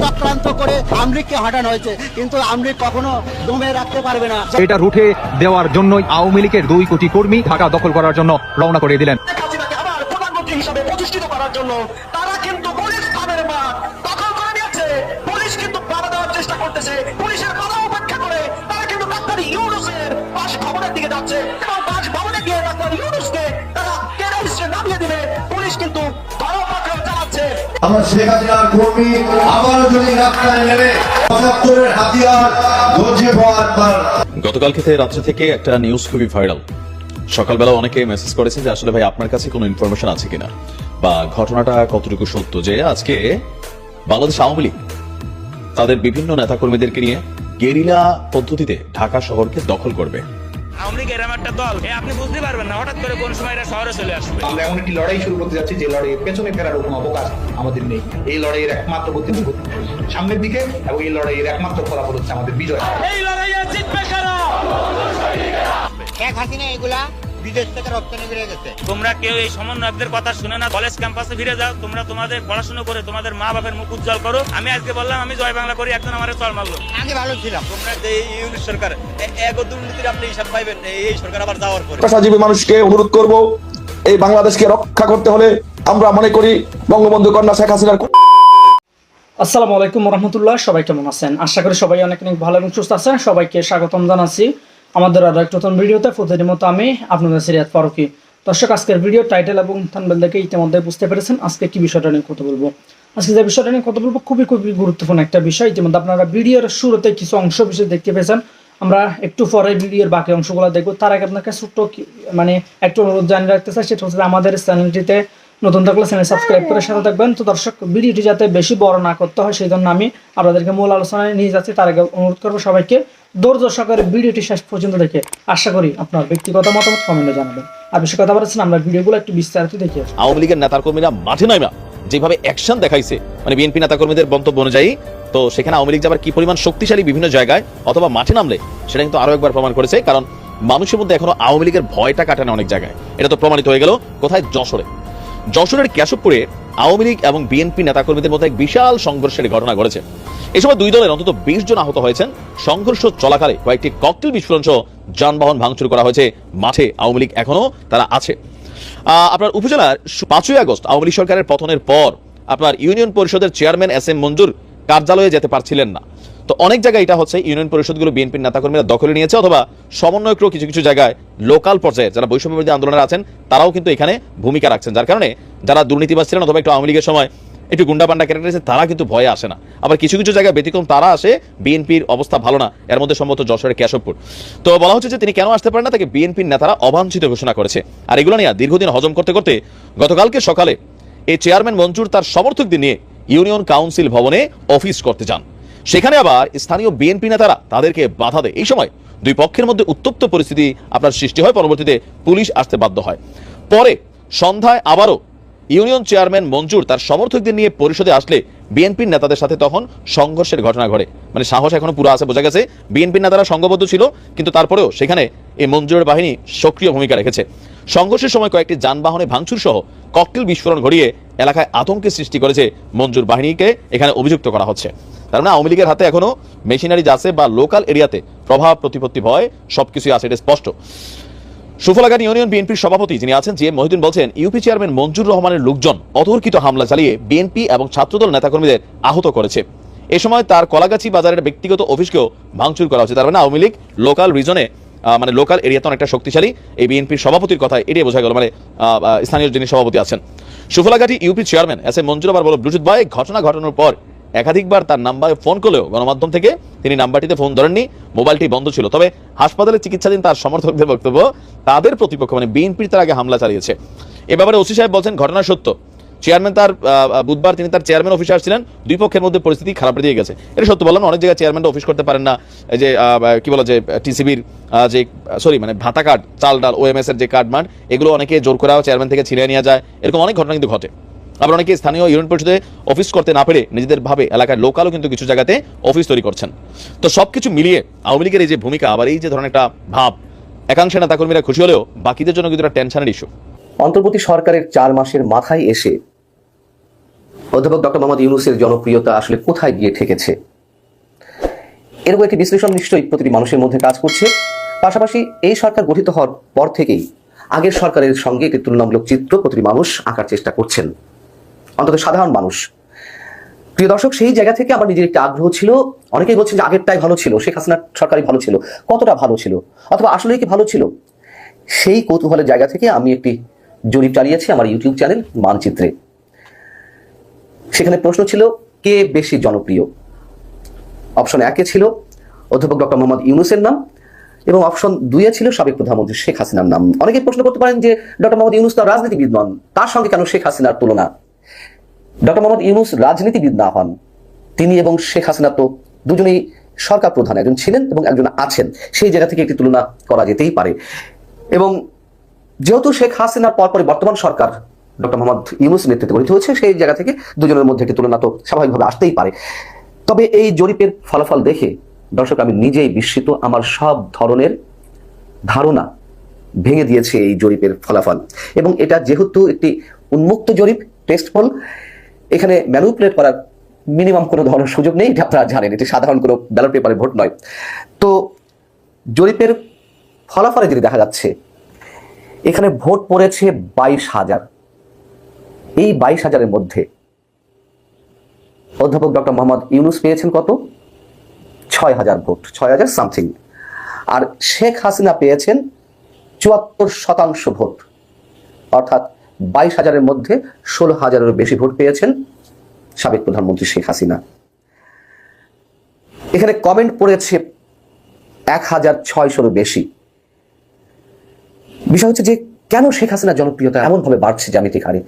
চক্রান্ত করে আমলিগকে হটানো হয়েছে, কিন্তু আমলিগ কখনো দমে রাখতে পারবে না। এটা রুখে দেওয়ার জন্যই আওয়ামী লীগের 2 কোটি কর্মী ঢাকা দখল করার জন্য রওনা করে দিলেন। আবার প্রধানমন্ত্রী হিসাবে প্রতিষ্ঠিত করার জন্য তারা কিন্তু পুলিশ থানার মাঠ দখল করে নিয়েছে। পুলিশ কিন্তু বাধা দেওয়ার চেষ্টা করতেছে, পুলিশের বাধা উপেক্ষা করে তারা কিন্তু ডাক্তার ইউনূসের বাসভবনের দিকে যাচ্ছে এবং বাসভবনে গিয়ে ডাক্তার ইউনূসকে তারা টেররিস্টে নামিয়ে দিবে। পুলিশ কিন্তু ধরপাকড় চালাচ্ছে। আমার শেখ হাসিনার কর্মী আবার যদি রাস্তায় নেমে ৭৫-এর হাতিয়ার গর্জে পাওয়ার পর গতকালকে রাত্রে থেকে একটা নিউজ খুবই ভাইরাল। সকালবেলা অনেকে মেসেজ করেছে যে আসলে ভাই আপনার কাছে কোনো ইনফরমেশন আছে কিনা বা ঘটনাটা কতটুকু সত্য যে আজকে বাংলাদেশ আওয়ামী লীগ তাদের বিভিন্ন নেতাকর্মীদেরকে নিয়ে গেরিলা পদ্ধতিতে ঢাকা শহরকে দখল করবে। আওয়ামী লীগের এরকম একটা দল আপনি বুঝতে পারবেন না হঠাৎ করে কোন সময় এরা শহরে চলে আসবে। আমরা এমন একটি লড়াই শুরু করতে যাচ্ছি যে লড়াইয়ের পেছনে ফেরার কোনো অবকাশ আমাদের নেই। এই লড়াইয়ের একমাত্র গতি সামনের দিকে এবং এই লড়াইয়ের একমাত্র ফলাফল হচ্ছে আমাদের বিজয়। এই লড়াইয়ে জিতবে কারা? শেখ হাসিনা এগুলা বিদেশ থেকে রপ্তানি করে গেছে। তোমরা কেউ এই সমন্বয়কদের কথা শুনে না, কলেজ ক্যাম্পাসে ফিরে যাও। তোমরা তোমাদের পড়াশোনা করে তোমাদের মা বাবার মুখ উজ্জ্বল করো। আমি আজকে বললাম আমি জয় বাংলা করি, একজন আমার চল মারলো। আগে ভালো ছিলাম। তোমরা যে ইউনিট সরকার এক দুর্নীতির আপনি হিসাব পাইবেন এই সরকার আবার যাওয়ার পরে। পেশাজীবী মানুষকে অনুরোধ করব, এই বাংলাদেশকে রক্ষা করতে হলে আমরা মনে করি বঙ্গবন্ধু কন্যা শেখ হাসিনার। আসসালামু আলাইকুম রহমতুল্লাহ। সবাই কেমন আছেন? আশা করি সবাই অনেক অনেক ভালো এবং সুস্থ আছেন। সবাইকে স্বাগতম জানাচ্ছি আমাদের আরো একটা নতুন ভিডিওতে। প্রতিদিনের মতো আমি আপনাদের সিরাত ফারুকি। দর্শক, আজকের ভিডিও টাইটেল এবং থাম্বনেল দেখে ইতিমধ্যে বুঝতে পেরেছেন আজকে কি বিষয়টা নিয়ে কথা বলবো। আজকে যে বিষয়টা নিয়ে কথা বলবো খুবই গুরুত্বপূর্ণ একটা বিষয়। ইতিমধ্যে আপনারা ভিডিওর শুরুতে কিছু অংশ বিষয় দেখতে পেয়েছেন। আমরা একটু পরে ভিডিওর বাকি অংশগুলো দেখবো। তার আগে আপনাকে ছোট্ট একটু অনুরোধ জানিয়ে রাখতে চাই, সেটা হচ্ছে আমাদের চ্যানেলটিতে নতুন থাকলে চ্যানেল সাবস্ক্রাইব করে সাথে থাকবেন। তো দর্শক, ভিডিওটি যাতে বেশি বড় না করতে হয় সেই জন্য আমি আপনাদেরকে মূল আলোচনায় নিয়ে যাচ্ছি। তার আগে অনুরোধ করবো সবাইকে ধৈর্য সহকারে ভিডিওটি শেষ পর্যন্ত দেখে আশা করি আপনার ব্যক্তিগত মতামত কমেন্টে জানাবেন। আর বেশি কথা বলেছেন, আমরা ভিডিওগুলো একটু বিস্তারিত দেখে আসি। আওয়ামী লীগের নেতাকর্মীরা মাঠে নামা যেভাবে অ্যাকশন দেখাইছে, মানে বিএনপি নেতাকর্মীদের বক্তব্য অনুযায়ী, তো সেখানে আওয়ামী লীগ যাবার কি পরিমাণ শক্তিশালী বিভিন্ন জায়গায় অথবা মাঠে নামলে সেটা কিন্তু আরো একবার প্রমাণ করেছে। কারণ মানুষের মধ্যে এখনো আওয়ামী লীগের ভয়টা কাটে না অনেক জায়গায়। এটা তো প্রমাণিত হয়ে গেল কোথায়? যশোরের কেশবপুরে আওয়ামী লীগ এবং বিএনপি নেতাকর্মীদের মধ্যে এক বিশাল সংঘর্ষের ঘটনা ঘটেছে। এই সময় দুই দলের অন্তত 20 জন আহত হয়েছেন। সংঘর্ষ চলাকালে কয়েকটি ককটেল বিস্ফোরণ সহ যানবাহন ভাঙচুর করা হয়েছে। মাঠে আওয়ামী লীগ এখনো তারা আছে। আপনার উপজেলার 5ই আগস্ট আওয়ামী লীগ সরকারের পতনের পর আপনার ইউনিয়ন পরিষদের চেয়ারম্যান SM মঞ্জুর কার্যালয়ে যেতে পারছিলেন না। তো অনেক জায়গায় এটা হচ্ছে ইউনিয়ন পরিষদগুলো বিএনপির নেতাকর্মীরা দখলে নিয়েছে, অথবা সমন্বয়করাও কিছু কিছু জায়গায় লোকাল পর্যায়ে যারা বৈষম্য বিরোধী আন্দোলনে আছেন তারাও কিন্তু এখানে ভূমিকা রাখছেন, যার কারণে যারা দুর্নীতিবাজ ছিলেন অথবা একটু আওয়ামী লীগের সময় একটু গুন্ডাপান্ডা ক্যারেক্টার আছে তারা কিন্তু ভয়ে আসে না। আবার কিছু কিছু জায়গায় ব্যতিক্রম তারা আসে, বিএনপির অবস্থা ভালো না। এর মধ্যে সম্ভবত যশোরের কেশবপুর। তো বলা হচ্ছে যে তিনি কেন আসতে পারেন না, তাকে বিএনপির নেতারা অবাঞ্ছিত ঘোষণা করেছে। আর এগুলো নিয়ে দীর্ঘদিন হজম করতে করতে গতকালকে সকালে এই চেয়ারম্যান মঞ্জুর তার সমর্থকদের নিয়ে ইউনিয়ন কাউন্সিল ভবনে অফিস করতে যান। সেখানে আবার স্থানীয় বিএনপি নেতারা তাদেরকে বাধা দেয়। এই সময় দুই পক্ষের মধ্যে উত্তপ্ত পরিস্থিতি আপনার সৃষ্টি হয়। পরবর্তীতে পুলিশ আসতে বাধ্য হয়। পরে সন্ধ্যায় আবারও ইউনিয়ন চেয়ারম্যান মঞ্জুর তার সমর্থকদের নিয়ে পরিষদে আসলে বিএনপির নেতাদের সাথে তখন সংঘর্ষের ঘটনা ঘটে। মানে সাহস এখনো পুরো আছে, বোঝা গেছে বিএনপির নেতারা সংঘবদ্ধ ছিল, কিন্তু তারপরেও সেখানে এই মঞ্জুরের বাহিনী সক্রিয় ভূমিকা রেখেছে। সংঘর্ষের সময় কয়েকটি যানবাহনে ভাঙচুর সহ ককটেল বিস্ফোরণ ঘটিয়ে এলাকায় আতঙ্কের সৃষ্টি করেছে মঞ্জুর বাহিনীকে এখানে অভিযুক্ত করা হচ্ছে। তার মানে আওয়ামী লীগের হাতে এখনো মেশিনারিজ আছে বা লোকাল এরিয়াতে প্রভাব প্রতিপত্তি ভয় সবকিছুই আছে, এটা স্পষ্ট। সুফলাঘাট ইউনিয়ন বিএনপির সভাপতি যিনি আছেন JM মহিউদ্দিন বলছেন, ইউপি চেয়ারম্যান মঞ্জুর রহমানের লোকজন অতর্কিত হামলা চালিয়ে বিএনপি এবং ছাত্রদল নেতাকর্মীদের আহত করেছে। এ সময় তার কলাগাছি বাজারের ব্যক্তিগত অফিসকেও ভাঙচুর করা হচ্ছে। তার মানে আওয়ামী লীগ লোকাল রিজনে মানে লোকাল এরিয়াতে অনেকটা শক্তিশালী। এই বিএনপির সভাপতির কথা এটাই বোঝা গেল, মানে স্থানীয় যিনি সভাপতি আছেন। সুফলাঘাটি ইউপি চেয়ারম্যান SM মঞ্জুর আবার বলো, ব্লুটুথ ভাই ঘটনা ঘটানোর পর একাধিকবার তার নাম্বারে ফোন করলেও গণমাধ্যম থেকে তিনি নাম্বারটিতে ফোন ধরেননি, মোবাইলটি বন্ধ ছিল। তবে হাসপাতালে চিকিৎসাধীন তার সমর্থকদের বক্তব্য তাদের প্রতিপক্ষ মানে বিএনপির তার আগে হামলা চালিয়েছে। এ ব্যাপারে ওসি সাহেব বলছেন ঘটনা সত্য। চেয়ারম্যান তার বুধবার তিনি তার চেয়ারম্যান অফিসে আসছিলেন, দুই পক্ষের মধ্যে পরিস্থিতি খারাপ দিয়ে গেছে। এটা সত্য বললাম। অনেক জায়গায় চেয়ারম্যানটা অফিস করতে পারেন না, এই যে কি বলা যে টিসিবির যে মানে ভাতা কার্ড, চাল ডাল, OMS এর যে কার্ড মান, এগুলো অনেকে জোর করাও চেয়ারম্যান থেকে ছিনিয়ে নিয়ে যায়। এরকম অনেক ঘটনা কিন্তু ঘটে। আবার অনেকে স্থানীয় ইউনিয়ন পরিষদে অফিস করতে না পেরে নিজেদের ভাবে এলাকায় লোকালও কিন্তু কিছু জায়গাতে অফিস তৈরি করছেন। তো সবকিছু মিলিয়ে আওয়ামী লীগের এই যে ভূমিকা, আবার এই যে ধরনের একটা ভাব, একাংশের নেতাকর্মীরা খুশি হলেও বাকিদের জন্য কিন্তু একটা টেনশনের ইস্যু। অন্তর্বর্তী সরকারের 4 মাসের মাথায় এসে অধ্যাপক ডক্টর মোহাম্মদ ইউনূসের জনপ্রিয়তা আসলে কোথায় গিয়ে ঠেকেছে, এরকম একটি বিশ্লেষণ নিশ্চয়ই প্রতিটি মানুষের মধ্যে কাজ করছে। পাশাপাশি এই সরকার গঠিত হওয়ার পর থেকেই আগের সরকারের সঙ্গে একটি তুলনামূলক চিত্র প্রতিটি মানুষ আঁকার চেষ্টা করছেন, অন্তত সাধারণ মানুষ। প্রিয় দর্শক, সেই জায়গা থেকে আমার নিজের একটি আগ্রহ ছিল। অনেকেই বলছেন যে আগেরটাই ভালো ছিল, শেখ হাসিনার সরকারই ভালো ছিল। কতটা ভালো ছিল, অথবা আসলেই কি ভালো ছিল, সেই কৌতূহলের জায়গা থেকে আমি একটি জরিপ চালিয়েছি আমার ইউটিউব চ্যানেল মানচিত্রে। সেখানে প্রশ্ন ছিল কে বেশি জনপ্রিয়। অপশন 1-এ ছিল অধ্যাপক ডক্টর মোহাম্মদ ইউনূসের নাম, এবং অপশন 2-এ ছিল সাবেক প্রধানমন্ত্রী শেখ হাসিনার নাম। অনেকেই প্রশ্ন করতে পারেন যে ডক্টর মোহাম্মদ ইউনূস তো রাজনীতিবিদ নন, তার সঙ্গে কেন শেখ হাসিনার তুলনা? ডক্টর মোহাম্মদ ইউনূস রাজনীতিবিদ না হন, তিনি এবং শেখ হাসিনা তো দুজনেই সরকার প্রধান, একজন ছিলেন এবং একজন আছেন। সেই জায়গা থেকে একটি তুলনা করা যেতেই পারে। এবং যেহেতু শেখ হাসিনার পরপরই বর্তমান সরকার ডক্টর মোহাম্মদ ইউনূস নেতৃত্বে গঠিত হয়েছে, সেই জায়গা থেকে দুজনের মধ্যে একটি তুলনা তো স্বাভাবিকভাবে আসতেই পারে। তবে এই জরিপের ফলাফল দেখে দর্শক আমি নিজেই বিস্মিত। আমার সব ধরনের ধারণা ভেঙে দিয়েছে এই জরিপের ফলাফল। এবং এটা যেহেতু একটি উন্মুক্ত জরিপ, টেস্ট পোল, এখানে ম্যানিপুলেট করার মিনিমাম কোনো ধরনের সুযোগ নেই, এটা আপনারা জানেন। এটি সাধারণ কোনো ব্যালট পেপারে ভোট নয়। তো জরিপের ফলাফলে যদি দেখা যাচ্ছে এখানে ভোট পড়েছে 22,000। এই 22,000-এর মধ্যে অধ্যাপক ডক্টর মোহাম্মদ ইউনূস পেয়েছেন কত? 6,000 ভোট, 6,000 সামথিং। আর শেখ হাসিনা পেয়েছেন 74% ভোট, অর্থাৎ 22,000-এর মধ্যে 16,000-এরও বেশি ভোট পেয়েছেন সাবেক প্রধানমন্ত্রী শেখ হাসিনা। এখানে কমেন্ট পড়েছে 1,600-এরও বেশি। বিষয় হচ্ছে যে কেন শেখ হাসিনার জনপ্রিয়তা এমনভাবে বাড়ছে জ্যামিতিক হারে?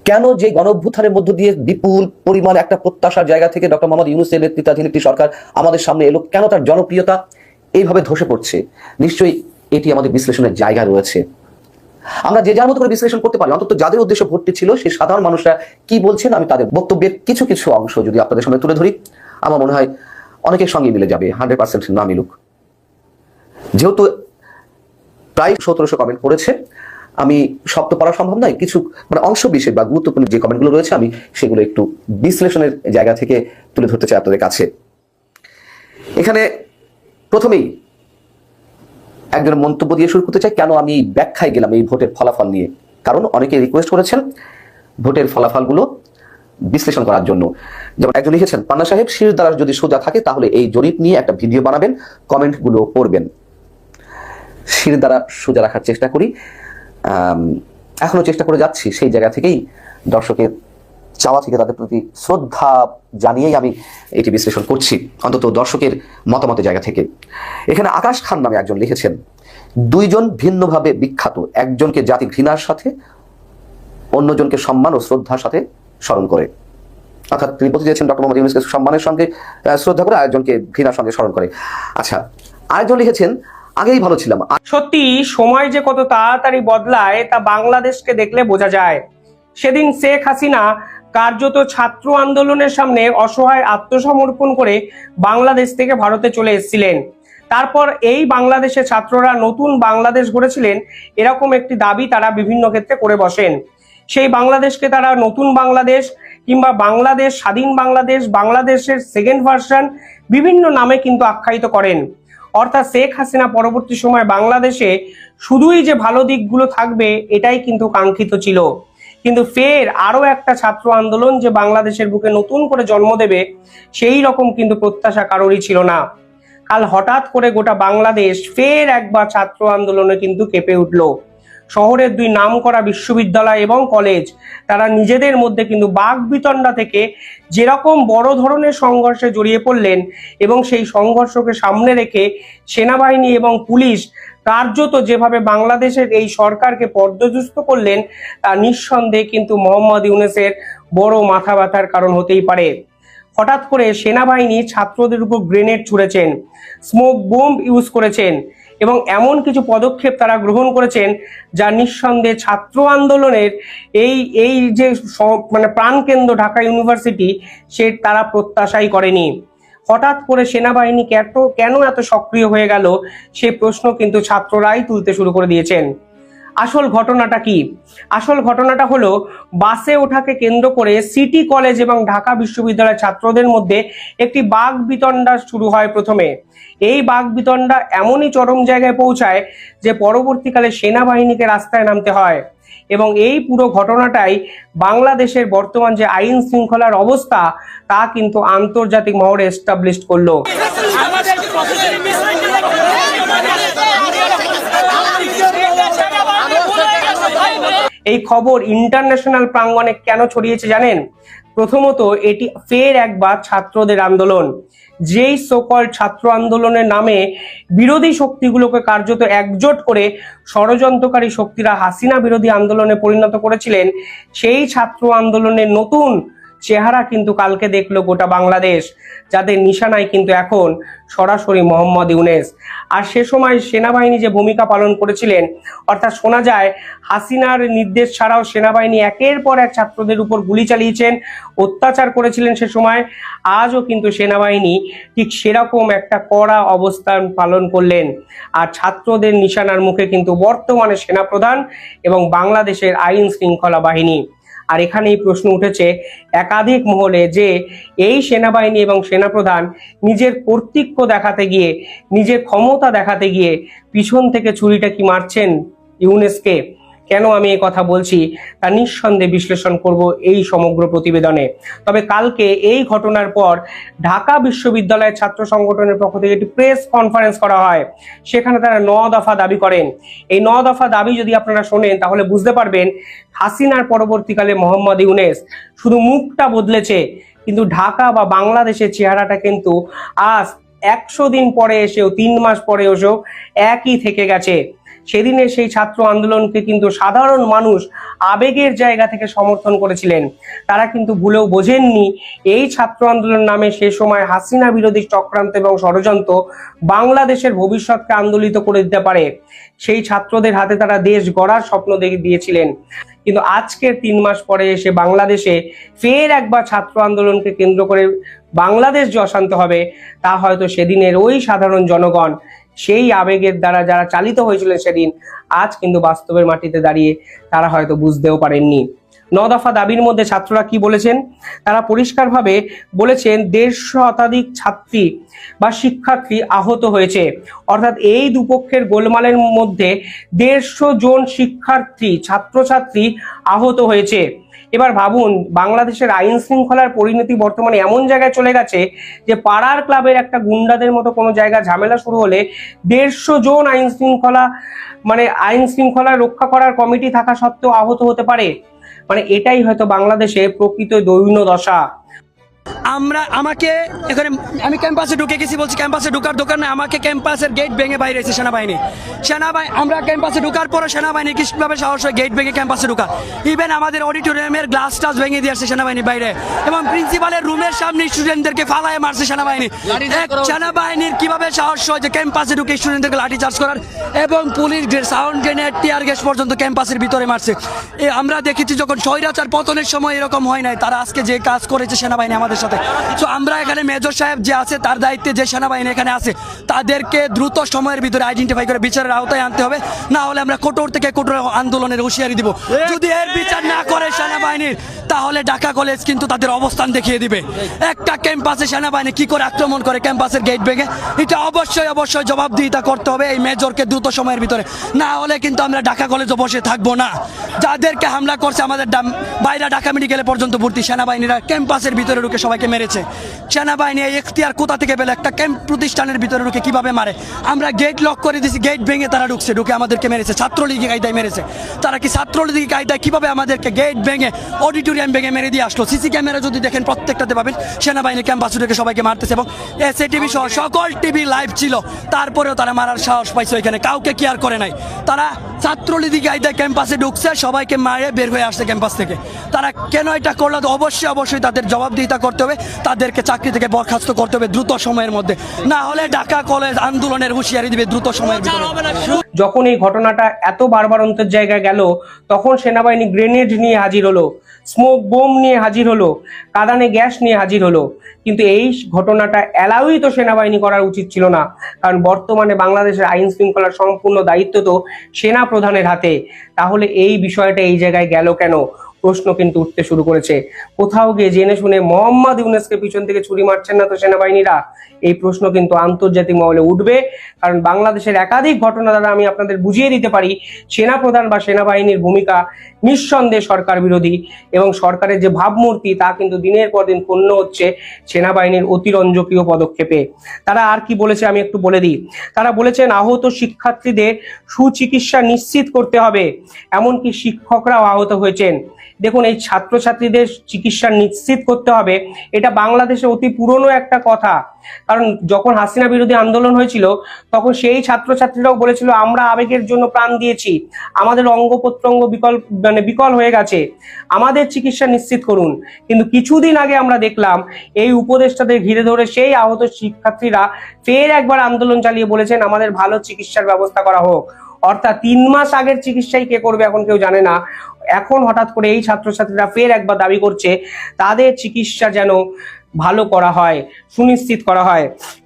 কেন যে গণঅভ্যুত্থানের মধ্য দিয়ে বিপুল পরিমাণ একটা প্রত্যাশার জায়গা থেকে ডক্টর মোহাম্মদ ইউনূসের নেতৃত্বাধীন একটি সরকার আমাদের সামনে এলো, কেন তার জনপ্রিয়তা এইভাবে ধসে পড়ছে? নিশ্চয়ই এটি আমাদের বিশ্লেষণের জায়গা রয়েছে। আমরা যে যার মতো করে বিশ্লেষণ করতে পারি, অন্তত যাদের উদ্দেশ্য ভোটটি ছিল সেই সাধারণ মানুষরা কি বলছেন আমি তাদের বক্তব্যের কিছু কিছু অংশ যদি আপনাদের সামনে তুলে ধরি, আমার মনে হয় অনেকের সঙ্গে মিলে যাবে, 100% না মিলুক। যেহেতু প্রায় 1700 কমেন্ট পড়েছে, আমি সব তো পড়া সম্ভব নয়, কিছু মানে অংশ বিশেষ বা গুরুত্বপূর্ণ যে কমেন্টগুলো রয়েছে আমি সেগুলো একটু বিশ্লেষণের জায়গা থেকে তুলে ধরতে চাই আপনাদের কাছে। এখানে প্রথমেই একজন মন্তব্য দিয়ে শুরু করতে চাই, কেন আমি ব্যাখ্যায় গেলাম এই ভোটের ফলাফল নিয়ে। কারণ অনেকে রিকোয়েস্ট করেছেন ভোটের ফলাফলগুলো বিশ্লেষণ করার জন্য। যেমন একজন লিখেছেন, পান্না সাহেব শির দ্বারা যদি সোজা থাকে তাহলে এই জরিপ নিয়ে একটা ভিডিও বানাবেন, কমেন্টগুলো পড়বেন। শির দ্বারা সোজা রাখার চেষ্টা করি, এখনো চেষ্টা করে যাচ্ছি। সেই জায়গা থেকেই দর্শকের চাওয়া থেকে তাদের প্রতি শ্রদ্ধা জানিয়েই আমি এটি বিশ্লেষণ করছি, অন্তত দর্শকের মতামতের জায়গা থেকে। এখানে আকাশ খান নামে একজন লিখেছেন, দুইজন ভিন্নভাবে বিখ্যাত, একজনকে জাতি ঘৃণার সাথে, অন্যজনকে সম্মান ও শ্রদ্ধার সাথে স্মরণ করে। অর্থাৎ তিনি বলতে চেয়েছেন ডক্টর মোহাম্মদ ইউনূসকে সম্মানের সঙ্গে শ্রদ্ধা করে, আরেকজনকে ঘৃণার সঙ্গে স্মরণ করে। আচ্ছা, আরেকজন লিখেছেন, আগেই ভালো ছিলাম। সত্যি সময় যে কত তাড়াতাড়ি বদলায় তা বাংলাদেশকে দেখলে বোঝা যায়। সেদিন শেখ হাসিনা কার্যত ছাত্র আন্দোলনের সামনে অসহায় আত্মসমর্পণ করে বাংলাদেশ থেকে ভারতে চলে এসেছিলেন। তারপর এই বাংলাদেশের ছাত্ররা নতুন বাংলাদেশ গড়েছিলেন, এরকম একটি দাবি তারা বিভিন্ন ক্ষেত্রে করে বসেন। সেই বাংলাদেশকে তারা নতুন বাংলাদেশ কিংবা বাংলাদেশ, স্বাধীন বাংলাদেশ, বাংলাদেশের সেকেন্ড ভার্সন, বিভিন্ন নামে কিন্তু আখ্যায়িত করেন। অর্থাৎ শেখ হাসিনা পরবর্তী সময় বাংলাদেশে শুধুই যে ভালো দিকগুলো থাকবে এটাই কিন্তু কাঙ্ক্ষিত ছিল। কিন্তু ফের আরো একটা ছাত্র আন্দোলন যে বাংলাদেশের বুকে নতুন করে জন্ম দেবে, সেই রকম কিন্তু প্রত্যাশা কারোরই ছিল না। কাল হঠাৎ করে গোটা বাংলাদেশ ফের একবার ছাত্র আন্দোলনে কিন্তু কেঁপে উঠল। শহরের দুই নামকরা বিশ্ববিদ্যালয় এবং কলেজ তারা নিজেদের মধ্যে কিন্তু বাকবিতণ্ডা থেকে যেরকম বড় ধরনের সংঘর্ষে জড়িয়ে পড়লেন, এবং সেই সংঘর্ষকে সামনে রেখে সেনাবাহিনী এবং পুলিশ কার্যত যেভাবে বাংলাদেশের এই সরকারকে পর্যদস্ত করলেন, তা নিঃসন্দেহে কিন্তু মোহাম্মদ ইউনূসের বড় মাথা ব্যথার কারণ হতেই পারে। হঠাৎ করে সেনাবাহিনী ছাত্রদের উপর গ্রেনেড ছুড়েছেন, স্মোক বোম্ব ইউজ করেছেন, এবং এমন কিছু পদক্ষেপ তারা গ্রহণ করেছেন যা নিঃসন্দেহে ছাত্র আন্দোলনের এই যে মানে প্রাণকেন্দ্র ঢাকা ইউনিভার্সিটি, সে তারা প্রত্যাশাই করেনি। হঠাৎ করে সেনাবাহিনী কেন এত সক্রিয় হয়ে গেল, সেই প্রশ্ন কিন্তু ছাত্ররাই তুলতে শুরু করে দিয়েছেন। আসল ঘটনাটা কি? আসল ঘটনাটা হলো বাসে ওঠাকে কেন্দ্র করে সিটি কলেজ এবং ঢাকা বিশ্ববিদ্যালয়ের ছাত্রদের মধ্যে একটি বাকবিতণ্ডা শুরু হয় প্রথমে। এই বাকবিতণ্ডা এমনই চরম জায়গায় পৌঁছায় যে পরবর্তীকালে সেনাবাহিনীকে রাস্তায় নামতে হয় এবং এই পুরো ঘটনাটাই বাংলাদেশের বর্তমান যে আইন শৃঙ্খলার অবস্থা তা কিন্তু আন্তর্জাতিক মহলে এস্টাবলিশ করলো। এই খবর ইন্টারন্যাশনাল প্রাঙ্গণে কেন ছড়িয়েছে জানেন? প্রথমত, এটি ফের একবার ছাত্রদের আন্দোলন। যেই সকল ছাত্র আন্দোলনের নামে বিরোধী শক্তিগুলোকে কার্যত একজোট করে ষড়যন্ত্রকারী শক্তিরা হাসিনা বিরোধী আন্দোলনে পরিণত করেছিলেন, সেই ছাত্র আন্দোলনের নতুন চেহারা কিন্তু কালকে দেখলো গোটা বাংলাদেশ, যাদের নিশানায় কিন্তু এখন সরাসরি মোহাম্মদ ইউনূস। আর সে সময় সেনাবাহিনী যে ভূমিকা পালন করেছিলেন, অর্থাৎ শোনা যায় হাসিনার নির্দেশ ছাড়াও সেনাবাহিনী একের পর এক ছাত্রদের উপর গুলি চালিয়েছেন, অত্যাচার করেছিলেন সে সময়। আজও কিন্তু সেনাবাহিনী ঠিক সেরকম একটা কড়া অবস্থান পালন করলেন। আর ছাত্রদের নিশানার মুখে কিন্তু বর্তমানে সেনাপ্রধান এবং বাংলাদেশের আইন শৃঙ্খলা বাহিনী। আর এখানেই প্রশ্ন উঠেছে একাধিক মহলে যে এই সেনাবাহিনী এবং সেনাপ্রধান নিজের কর্তৃত্ব দেখাতে গিয়ে, নিজের ক্ষমতা দেখাতে গিয়ে পিছন থেকে ছুরিটা কি মারছেন ইউনূসকে। কেন আমি এই কথা বলছি তা নিঃসন্দেহে বিশ্লেষণ করব এই সমগ্র প্রতিবেদনে। তবে কালকে এই ঘটনার পর ঢাকা বিশ্ববিদ্যালয়ের ছাত্র সংগঠনের পক্ষ থেকে একটি প্রেস কনফারেন্স করা হয়। সেখানে তারা 9 দফা দাবি করেন। এই 9 দফা দাবি যদি আপনারা শোনেন তাহলে বুঝতে পারবেন হাসিনার পরবর্তীকালে মোহাম্মদ ইউনূস শুধু মুখটা বদলেছে, কিন্তু ঢাকা বা বাংলাদেশের চেহারাটা কিন্তু আজ 100 দিন পরে এসেও, 3 মাস পরে এসেও একই থেকে গেছে। সেদিনের সেই ছাত্র আন্দোলনকে কিন্তু সাধারণ মানুষ আবেগের জায়গা থেকে সমর্থন করেছিলেন। তারা কিন্তু ভুলেও বোঝেননি এই ছাত্র আন্দোলন নামে সে সময় হাসিনা বিরোধী চক্রান্ত এবং ষড়যন্ত্র বাংলাদেশের ভবিষ্যৎকে আন্দোলিত করে দিতে পারে। সেই ছাত্রদের হাতে তারা দেশ গড়ার স্বপ্ন দেখে দিয়েছিলেন। কিন্তু আজকের 3 মাস পরে এসে বাংলাদেশে ফের একবার ছাত্র আন্দোলনকে কেন্দ্র করে বাংলাদেশ যে অশান্ত হবে, তা হয়তো সেদিনের ওই সাধারণ জনগণ সেই আবেগের দ্বারা যারা চালিত হয়েছিলেন সেদিন, আজ কিন্তু বাস্তবের মাটিতে দাঁড়িয়ে তারা হয়তো বুঝতেও পারেননি। 9 দফা দাবির মধ্যে ছাত্ররা কি বলেছেন? তারা পরিষ্কারভাবে বলেছেন 150 শতাধিক ছাত্রী বা শিক্ষার্থী আহত হয়েছে। অর্থাৎ এই দুপক্ষের গোলমালের মধ্যে 150 জন শিক্ষার্থী, ছাত্রছাত্রী আহত হয়েছে। এবার ভাবুন, বাংলাদেশের আইন শৃঙ্খলার পরিণতি বর্তমানে এমন জায়গায় চলে গেছে যে পাড়ার ক্লাবের একটা গুন্ডাদের মতো কোনো জায়গা ঝামেলা শুরু হলে 150 জন আইন শৃঙ্খলা রক্ষা করার কমিটি থাকা সত্ত্বেও আহত হতে পারে। এটাই হয়তো বাংলাদেশে প্রকৃত দৈন্য দশা। আমাকে এখানে আমি ক্যাম্পাসে ঢুকে গেছি, বলছি ক্যাম্পাসে ঢুকার দোকান না, আমাকে ক্যাম্পাসের গেট ভেঙে বাইরে এসেছে সেনাবাহিনী। আমরা ক্যাম্পাসে ঢুকার পরে সেনাবাহিনী কিভাবে সাহস হয় গেট ভেঙে ক্যাম্পাসে ঢুকা। ইভেন আমাদের অডিটোরিয়ামের গ্লাস টাস ভেঙে দিয়ে আসছে সেনাবাহিনী বাইরে, এবং প্রিন্সিপালের রুমের সামনে স্টুডেন্টদেরকে ফালায় মারছে সেনাবাহিনী। সেনাবাহিনীর কিভাবে সাহস হয় যে ক্যাম্পাসে ঢুকে স্টুডেন্টদেরকে লাঠি চার্জ করার, এবং police sound grenade, tear gas পর্যন্ত ক্যাম্পাসের ভিতরে মারছে। আমরা দেখেছি যখন স্বৈরাচার পতনের সময় এরকম হয় নাই, তারা আজকে যে কাজ করেছে সেনাবাহিনী আমাদের সাথে। তো আমরা এখানে মেজর সাহেব যে আছে, তার দায়িত্বে যে সেনাবাহিনী এখানে আছে, তাদেরকে দ্রুত সময়ের ভিতরে আইডেন্টিফাই করে বিচারের আওতায় আনতে হবে, না হলে আমরা কঠোর থেকে কঠোর আন্দোলনের হুঁশিয়ারি দিব। যদি এর বিচার না করে সেনাবাহিনীর, তাহলে ঢাকা কলেজ কিন্তু তাদের অবস্থান দেখিয়ে দিবে। একটা ক্যাম্পাসে সেনাবাহিনী কি করে আক্রমণ করে ক্যাম্পাসের গেট ভেঙে, এটা অবশ্যই জবাবদিহিতা করতে হবে এই মেজরকে দ্রুত সময়ের ভিতরে, না হলে কিন্তু আমরা ঢাকা কলেজে বসে থাকবো না। যাদেরকে হামলা করছে আমাদের বাইরে ঢাকা মেডিকেলে পর্যন্ত ভর্তি সেনাবাহিনীরা ক্যাম্পাসের ভিতরে ঢুকে সবাইকে মেরেছে। সেনাবাহিনী এই এখতিয়ার কোথা থেকে পেলে? একটা ক্যাম্প প্রতিষ্ঠানের ভিতরে ঢুকে কিভাবে মারে? আমরা গেট লক করে দিয়েছি, গেট ভেঙে তারা ঢুকে আমাদেরকে মেরেছে। ছাত্রলীগের কায়দায় মেরেছে। তারা কি ছাত্রলীগের কায়দায় কিভাবে আমাদেরকে গেট ভেঙে অডিটোরিয়াম ভেঙে মেরে দিয়ে আসলো? সিসি ক্যামেরা যদি দেখেন প্রত্যেকটাতে পাবেন সেনাবাহিনী ক্যাম্পাসে ঢুকে সবাইকে মারতেছে, এবং এসএটিভি সহ সকল টিভি লাইভ ছিল, তারপরেও তারা মারার সাহস পাইছে। ওইখানে কাউকে কেয়ার করে নাই। তারা ছাত্রলীগের কায়দায় ক্যাম্পাসে ঢুকছে, সবাইকে মারে বের হয়ে আসছে ক্যাম্পাস থেকে। তারা কেন এটা করলো? অবশ্যই তাদের জবাবদিহিতা করতে হবে, তাদেরকে চাকরি থেকে বরখাস্ত করতে হবে দ্রুত সময়ের মধ্যে, না হলে ঢাকা কলেজ আন্দোলনের হুঁশিয়ারি দিবে দ্রুত সময়ের ভিতরে। যখন এই ঘটনাটা এত বারবারন্তের জায়গায় গেল, তখন সেনাবাহিনী গ্রেনেড নিয়ে হাজির হলো, স্মোক বোম নিয়ে হাজির হলো, কাঁদানে গ্যাস নিয়ে হাজির হলো। কিন্তু এই ঘটনাটা অ্যালাউই তো সেনাবাহিনী করার উচিত ছিল না, কারণ বর্তমানে বাংলাদেশের আইন শৃঙ্খলার সম্পূর্ণ দায়িত্ব তো সেনা প্রধানের হাতে। তাহলে এই বিষয়টা এই জায়গায় গেল কেন, প্রশ্ন কিন্তু উঠতে শুরু করেছে। কোথাও গিয়ে জেনে শুনে মোহাম্মদ ইউনূসকে পিছন থেকে ছুরি মারছেন না তো সেনাবাহিনীরা? এই প্রশ্ন কিন্তু আন্তর্জাতিক মহলে উঠবে, কারণ বাংলাদেশের একাধিক ঘটনা দ্বারা আমি আপনাদের বুঝিয়ে দিতে পারি সেনাপ্রধান বা সেনাবাহিনীর ভূমিকা নিঃসন্দেহে সরকার বিরোধী, এবং সরকারের যে ভাবমূর্তি তা কিন্তু দিনের পর দিন ক্ষুণ্ণ হচ্ছে সেনাবাহিনীর অতিরঞ্জকীয় পদক্ষেপে। তারা আর কি বলেছে আমি একটু বলে দিই। তারা বলেছেন আহত শিক্ষার্থীদের সুচিকিৎসা নিশ্চিত করতে হবে, এমনকি শিক্ষকরাও আহত হয়েছেন। দেখুন, এই ছাত্রছাত্রীদের চিকিৎসা নিশ্চিত করতে হবে, এটা বাংলাদেশে অতি পুরনো একটা কথা। কারণ যখন হাসিনা বিরোধী আন্দোলন হয়েছিল তখন সেই ছাত্রছাত্রীরাও বলেছিল আমরা আবেগের জন্য প্রাণ দিয়েছি, আমাদের অঙ্গ প্রত্যঙ্গ বিকল হয়ে গেছে, আমাদের চিকিৎসা নিশ্চিত করুন। কিন্তু কিছুদিন আগে আমরা দেখলাম এই উপদেষ্টাদের ঘিরে ধরে সেই আহত শিক্ষার্থীরা ফের একবার আন্দোলন চালিয়ে বলেছেন আমাদের ভালো চিকিৎসার ব্যবস্থা করা হোক। অর্থাৎ 3 মাস আগের চিকিৎসাই কে করবে এখন কেউ জানে না। এখন হঠাৎ করে এই ছাত্রছাত্রীরা ফের একবার দাবি করছে তাদের চিকিৎসা যেন ভালো করা হয়, সুনিশ্চিত করা হয়।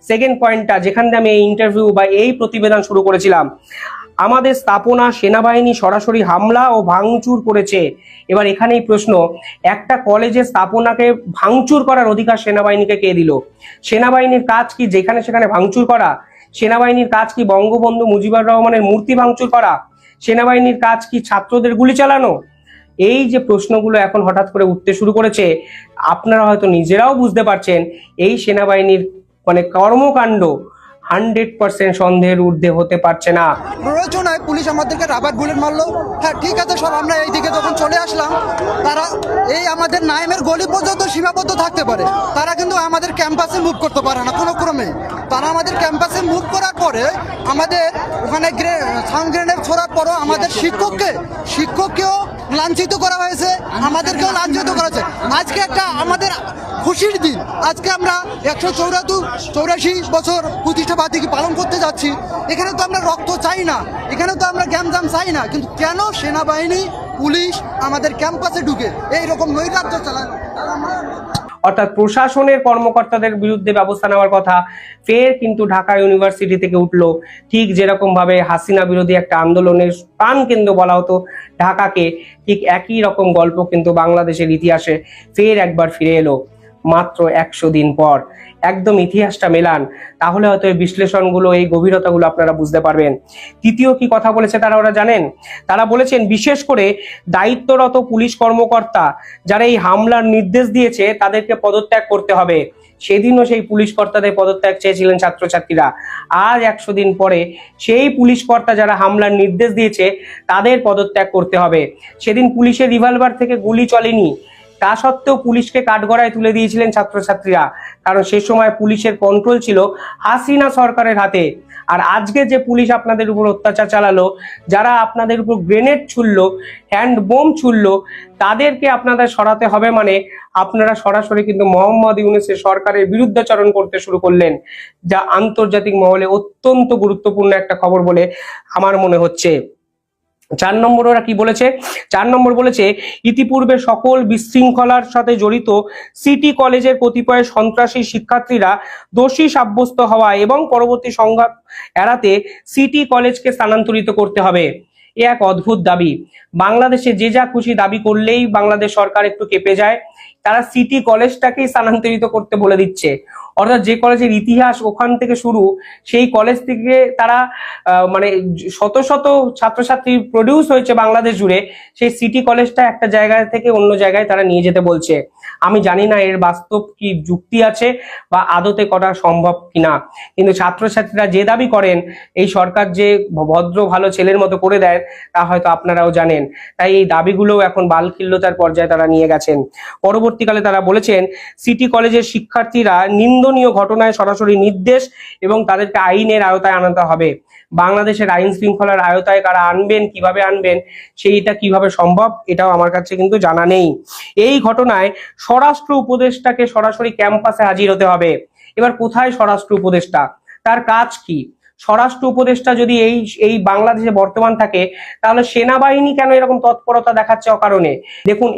সেকেন্ড পয়েন্টটা যেখান থেকে আমি এই ইন্টারভিউ বা এই প্রতিবেদন শুরু করেছিলাম, আমাদের স্থাপনা সেনাবাহিনী সরাসরি হামলা ও ভাঙচুর করেছে। এবার এখানেই প্রশ্ন, একটা কলেজের স্থাপনাকে ভাঙচুর করার অধিকার সেনাবাহিনীকে কে দিল? সেনাবাহিনীর কাজ কি যেখানে সেখানে ভাঙচুর করা? সেনাবাহিনীর কাজ কি বঙ্গবন্ধু মুজিবুর রহমানের মূর্তি ভাঙচুর করা? সেনাবাহিনীর কাজ কি ছাত্রদের গুলি চালানো? এই যে প্রশ্নগুলো এখন হঠাৎ করে উঠতে শুরু করেছে, আপনারা হয়তো নিজেরাও বুঝতে পারছেন এই সেনাবাহিনীর কর্মকাণ্ড 100% সন্দেহের ঊর্ধ্বে হতে পারছে না। প্ররোচনায় পুলিশ আমাদেরকে রাবার বুলেট মারলো। হ্যাঁ ঠিক আছে, সব আমরা এই দিকে যখন চলে আসলাম, তারা এই আমাদের নাইমের গলি পর্যন্ত সীমাবদ্ধ থাকতে পারে, তারা কিন্তু আমাদের ক্যাম্পাসে মুভ করতে পারে না কোনো ক্রমে। তারা আমাদের ক্যাম্পাসে মুভ করার পরে আমাদের ওখানে সাউন্ড গ্রেনেড ছোড়ার পরও আমাদের শিক্ষককেও লাঞ্ছিত করা হয়েছে, আমাদেরকেও লাঞ্ছিত করা হয়েছে। আজকে একটা আমাদের খুশির দিন, আজকে আমরা 184 বছর প্রতিষ্ঠা বার্ষিকী পালন করতে যাচ্ছি। এখানে তো আমরা রক্ত চাই না, এখানে তো আমরা গ্যামজাম চাই না, কিন্তু কেন সেনাবাহিনী পুলিশ আমাদের ক্যাম্পাসে ঢুকে এইরকম নৈরাজ্য চালানো? অর্থাৎ প্রশাসনের কর্মকর্তাদের বিরুদ্ধে ব্যবস্থা নেওয়ার কথা ফের কিন্তু ঢাকা ইউনিভার্সিটি থেকে উঠলো। ঠিক যেরকম ভাবে হাসিনা বিরোধী একটা আন্দোলনের প্রাণকেন্দ্র বলা হতো ঢাকাকে, ঠিক একই রকম গল্প কিন্তু বাংলাদেশের ইতিহাসে ফের একবার ফিরে এলো মাত্র 100 দিন পর। একদম ইতিহাসটা মেলান, তাহলে হয়তো এই বিশ্লেষণগুলো, এই গভীরতাগুলো আপনারা বুঝতে পারবেন। তৃতীয় কি কথা বলেছে তারা, ওরা জানেন? তারা বলেছেন বিশেষ করে দায়িত্বরত পুলিশ কর্মকর্তা যারা এই হামলার নির্দেশ দিয়েছে তাদেরকে পদত্যাগ করতে হবে। সেদিনও সেই পুলিশ কর্তাদের পদত্যাগ চেয়েছিলেন ছাত্রছাত্রীরা। আজ 100 দিন পরে সেই পুলিশ কর্তা যারা হামলার নির্দেশ দিয়েছে তাদের পদত্যাগ করতে হবে। সেদিন পুলিশের রিভলভার থেকে গুলি চলেনি, তা সত্ত্বেও পুলিশকে কাঠগড়ায় তুলে দিয়েছিলেন ছাত্রছাত্রীরা, কারণ সে সময় পুলিশের কন্ট্রোল ছিল হাসিনা সরকারের হাতে। আর আজকে যে পুলিশ আপনাদের উপর অত্যাচার চালালো, যারা আপনাদের উপর গ্রেনেড ছুড়লো, হ্যান্ড বোম ছুড়লো, তাদেরকে আপনাদের সরাতে হবে। মানে আপনারা সরাসরি কিন্তু মোহাম্মদ ইউনূসের সরকারের বিরুদ্ধাচরণ করতে শুরু করলেন, যা আন্তর্জাতিক মহলে অত্যন্ত গুরুত্বপূর্ণ একটা খবর বলে আমার মনে হচ্ছে। 4 নম্বর ওরা কি বলেছে? 4 নম্বর বলেছে ইতিপূর্বে সকল বিশৃঙ্খলার সাথে জড়িত সিটি কলেজের কতিপয় সন্ত্রাসী শিক্ষার্থীরা দোষী সাব্যস্ত হওয়া এবং পরবর্তী সংঘাত এড়াতে সিটি কলেজকে স্থানান্তরিত করতে হবে। এ এক অদ্ভুত দাবি। বাংলাদেশে যে যা খুশি দাবি করলেই বাংলাদেশ সরকার একটু কেঁপে যায়। তারা সিটি কলেজটাকেই স্থানান্তরিত করতে বলে দিচ্ছে। অর্থাৎ যে কলেজের ইতিহাস ওখান থেকে শুরু, সেই কলেজ থেকে তারা শত শত ছাত্রছাত্রী প্রডিউস হয়েছে বাংলাদেশ জুড়ে, সেই সিটি কলেজটা একটা জায়গা থেকে অন্য জায়গায় তারা নিয়ে যেতে বলছে। আমি জানি না এর বাস্তব কি যুক্তি আছে বা আদতে করা সম্ভব কিনা, কিন্তু ছাত্রছাত্রীরা যে দাবি করেন এই সরকার যে ভদ্র ভালো ছেলের মতো করে দেয় তা হয়তো আপনারাও জানেন। তাই এই দাবিগুলো এখন বালখিল্যতার পর্যায়ে তারা নিয়ে গেছেন। পরবর্তীকালে তারা বলেছেন সিটি কলেজের শিক্ষার্থীরা নিন্দনীয় ঘটনায় সরাসরি নির্দেশ এবং তাদেরকে আইনের আওতায় আনতে হবে। বাংলাদেশের আইন শৃঙ্খলার আওতায় কারা আনবেন, কিভাবে আনবেন, সেইটা কিভাবে সম্ভব এটাও আমার কাছে কিন্তু জানা নেই। এই ঘটনায় স্বরাষ্ট্র উপদেষ্টাকে সরাসরি ক্যাম্পাসে হাজির হতে হবে। এবার কোথায় স্বরাষ্ট্র উপদেষ্টা, তার কাজ কি? স্বরাষ্ট্র উপদেষ্টা যদি এই বাংলাদেশে বর্তমান থাকে, তাহলে সেনাবাহিনী কেন এরকম তৎপরতা দেখাচ্ছে অকারণে? দেখুন,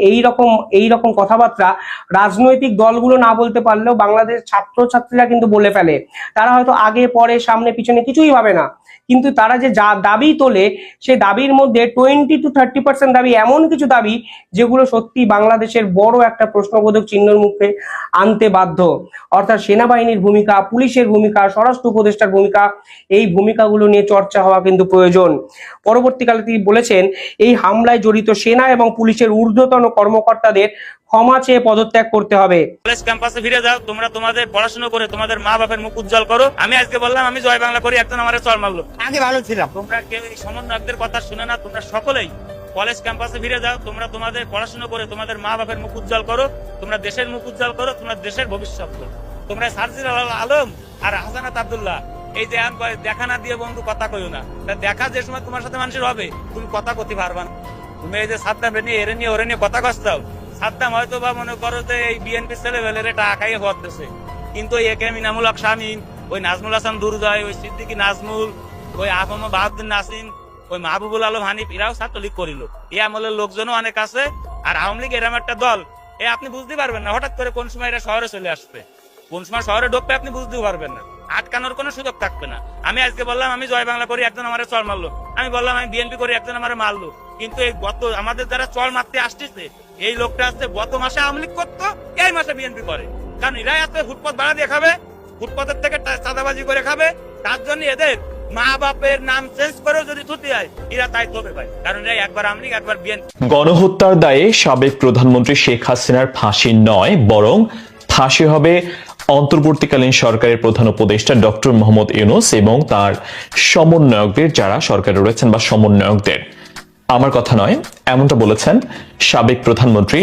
এই রকম কথাবার্তা রাজনৈতিক দলগুলো না বলতে পারলেও বাংলাদেশের ছাত্রছাত্রীরা কিন্তু বলে ফেলে। তারা হয়তো আগে পরে সামনে পিছনে কিছুই ভাবে না, কিন্তু তারা যে দাবি তোলে সেই দাবির মধ্যে 20 to 30% দাবি এমন কিছু দাবি যেগুলো সত্যি বাংলাদেশের বড় একটা প্রশ্নবোধক চিহ্নের মুখে আনতে বাধ্য। অর্থাৎ সেনাবাহিনীর ভূমিকা, পুলিশের ভূমিকা, স্বরাষ্ট্র উপদেষ্টার ভূমিকা, এই ভূমিকাগুলো নিয়ে চর্চা হওয়া কিন্তু প্রয়োজন। পরবর্তীকালে তিনি বলেছেন, এই হামলায় জড়িত সেনা এবং পুলিশের ঊর্ধ্বতন কর্মকর্তাদের ক্ষমা চেয়ে পদত্যাগ করতে হবে। কলেজ ক্যাম্পাসে ফিরে যাও, তোমরা তোমাদের পড়াশোনা করে তোমাদের মা বাপের মুখ উজ্জ্বল করো। আমি আজকে বললাম আমি জয় বাংলা করি, একজন আমার চল মারলো। আগে ভালো ছিলাম। তোমরা কেউ এই সমন্বয়কদের কথা শুনে না, তোমরা সকলেই কলেজ ক্যাম্পাসে ফিরে যাও, তোমরা তোমাদের পড়াশোনা করে তোমাদের মা বাপের মুখ উজ্জ্বল করো, তোমরা দেশের মুখ উজ্জ্বল করো, তোমরা দেশের ভবিষ্যৎ করো। তোমরা সার্জিল আলম আর হাসানাত আব্দুল্লাহ এই যে দেখা না দিয়ে বন্ধু কথা কইও না, দেখা যে সময় তোমার সাথে মানুষের হবে তুমি কথা করতে পারবা না। তুমি এই যে সাদ্দাম নিয়ে এরে নিয়ে ওরে নিয়ে কথা কষ্টাও, সাদ্দাম হয়তো বা মনে করো যে এই বিএনপি ছেলেবেলের টাকা খাইয়ে হওয়ার দেশে, কিন্তু ওই একে মিনামুল হক শামীম, ওই নাজমুল হাসান দুরজয়, ওই সিদ্দিকী নাজমুল, ওই আহম বাহাউদ্দিন নাসিম, ওই মাহবুবুল আলম হানিফ, এরাও ছাত্রলীগ করিল। এই আমলের লোকজনও অনেক আছে। আর আওয়ামী লীগ এরকম একটা দল, আপনি বুঝতে পারবেন না হঠাৎ করে কোন সময় এরা শহরে চলে আসবে, কোন সময় শহরে ঢুকবে আপনি বুঝতেও পারবেন না, আটকানোর কোনো সুযোগ থাকবে না। আমি আজকে বললাম আমি জয় বাংলা করি, একজন আমার চল মারলো। আমি বললাম আমি বিএনপি করি, একজন আমার মারলো। কিন্তু এই গত আমাদের যারা চল মারতে আসতেছে, এই লোকটা আসছে গত মাসে আওয়ামী লীগ করতো, এই মাসে বিএনপি করে। কারণ এরাই আছে ফুটপাত ভাড়া দিয়ে খাবে, ফুটপাতের থেকে চাঁদাবাজি করে খাবে। তার জন্য এদের মা বাপের নাম চেঞ্জ করেও যদি থুতি হয়, এরা তাই তবে ভাই, কারণ এরা একবার আওয়ামী লীগ একবার বিএনপি। গণহত্যার দায়ে সাবেক প্রধানমন্ত্রী শেখ হাসিনার ফাঁসি নয়, বরং ফাঁসি হবে অন্তর্বর্তীকালীন সরকারের প্রধান উপদেষ্টা ডক্টর মোহাম্মদ ইউনূস এবং তার সমন্বয়কদের, যারা সরকারে রয়েছেন বা সমন্বয়কদের। আমার কথা নয়, এমনটা বলেছেন সাবেক প্রধানমন্ত্রী